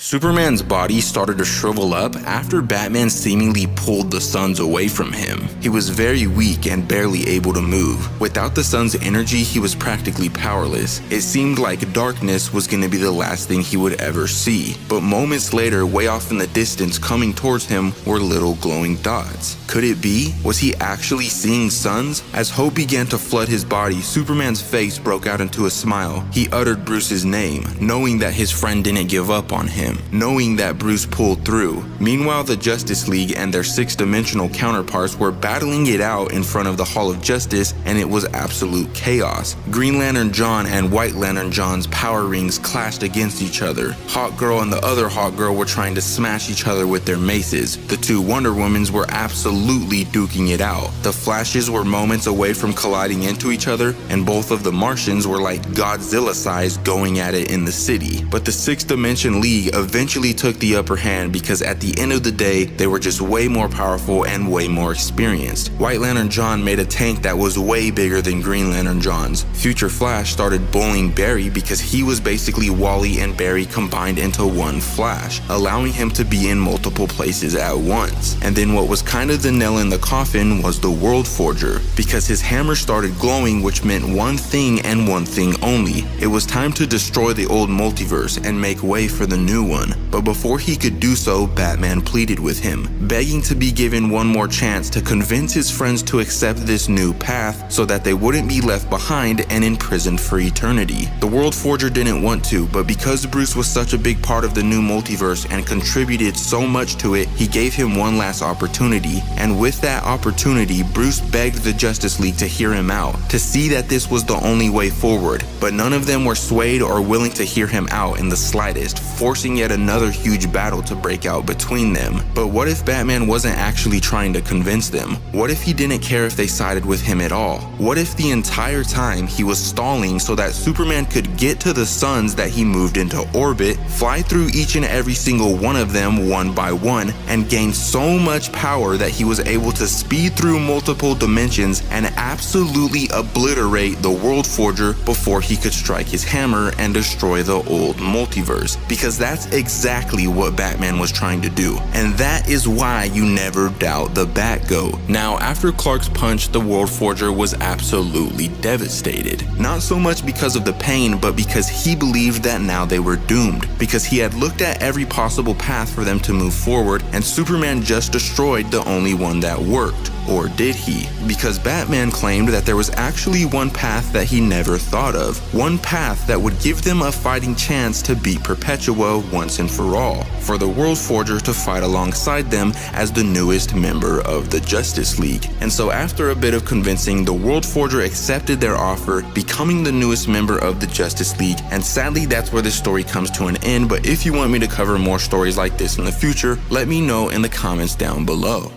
Superman's body started to shrivel up after Batman seemingly pulled the suns away from him. He was very weak and barely able to move. Without the sun's energy, he was practically powerless. It seemed like darkness was going to be the last thing he would ever see. But moments later, way off in the distance coming towards him were little glowing dots. Could it be? Was he actually seeing suns? As hope began to flood his body, Superman's face broke out into a smile. He uttered Bruce's name, knowing that his friend didn't give up on him, knowing that Bruce pulled through. Meanwhile, the Justice League and their six-dimensional counterparts were battling it out in front of the Hall of Justice, and it was absolute chaos. Green Lantern John and White Lantern John's power rings clashed against each other. Hawkgirl and the other Hawkgirl were trying to smash each other with their maces. The two Wonder Womans were absolutely duking it out. The Flashes were moments away from colliding into each other, and both of the Martians were like Godzilla-sized going at it in the city. But the Sixth Dimension League eventually took the upper hand because at the end of the day, they were just way more powerful and way more experienced. White Lantern John made a tank that was way bigger than Green Lantern John's. Future Flash started bullying Barry because he was basically Wally and Barry combined into one Flash, allowing him to be in multiple places at once. And then what was kind of the nail in the coffin was the World Forger, because his hammer started glowing, which meant one thing and one thing only. It was time to destroy the old multiverse and make way for the new one. But before he could do so, Batman pleaded with him, begging to be given one more chance to convince his friends to accept this new path so that they wouldn't be left behind and imprisoned for eternity. The World Forger didn't want to, but because Bruce was such a big part of the new multiverse and contributed so much to it, he gave him one last opportunity. And with that opportunity, Bruce begged the Justice League to hear him out, to see that this was the only way forward. But none of them were swayed or willing to hear him out in the slightest, forcing yet another huge battle to break out between them. But what if Batman wasn't actually trying to convince them? What if he didn't care if they sided with him at all? What if the entire time he was stalling so that Superman could get to the suns that he moved into orbit, fly through each and every single one of them one by one, and gain so much power that he was able to speed through multiple dimensions and absolutely obliterate the World Forger before he could strike his hammer and destroy the old multiverse? Because that's exactly what Batman was trying to do, and that is why you never doubt the Batgo. Now, after Clark's punch, the World Forger was absolutely devastated. Not so much because of the pain, but because he believed that now they were doomed, because he had looked at every possible path for them to move forward, and Superman just destroyed the only one that worked. Or did he? Because Batman claimed that there was actually one path that he never thought of. One path that would give them a fighting chance to beat Perpetua once and for all. For the World Forger to fight alongside them as the newest member of the Justice League. And so after a bit of convincing, the World Forger accepted their offer, becoming the newest member of the Justice League. And sadly, that's where this story comes to an end. But if you want me to cover more stories like this in the future, let me know in the comments down below.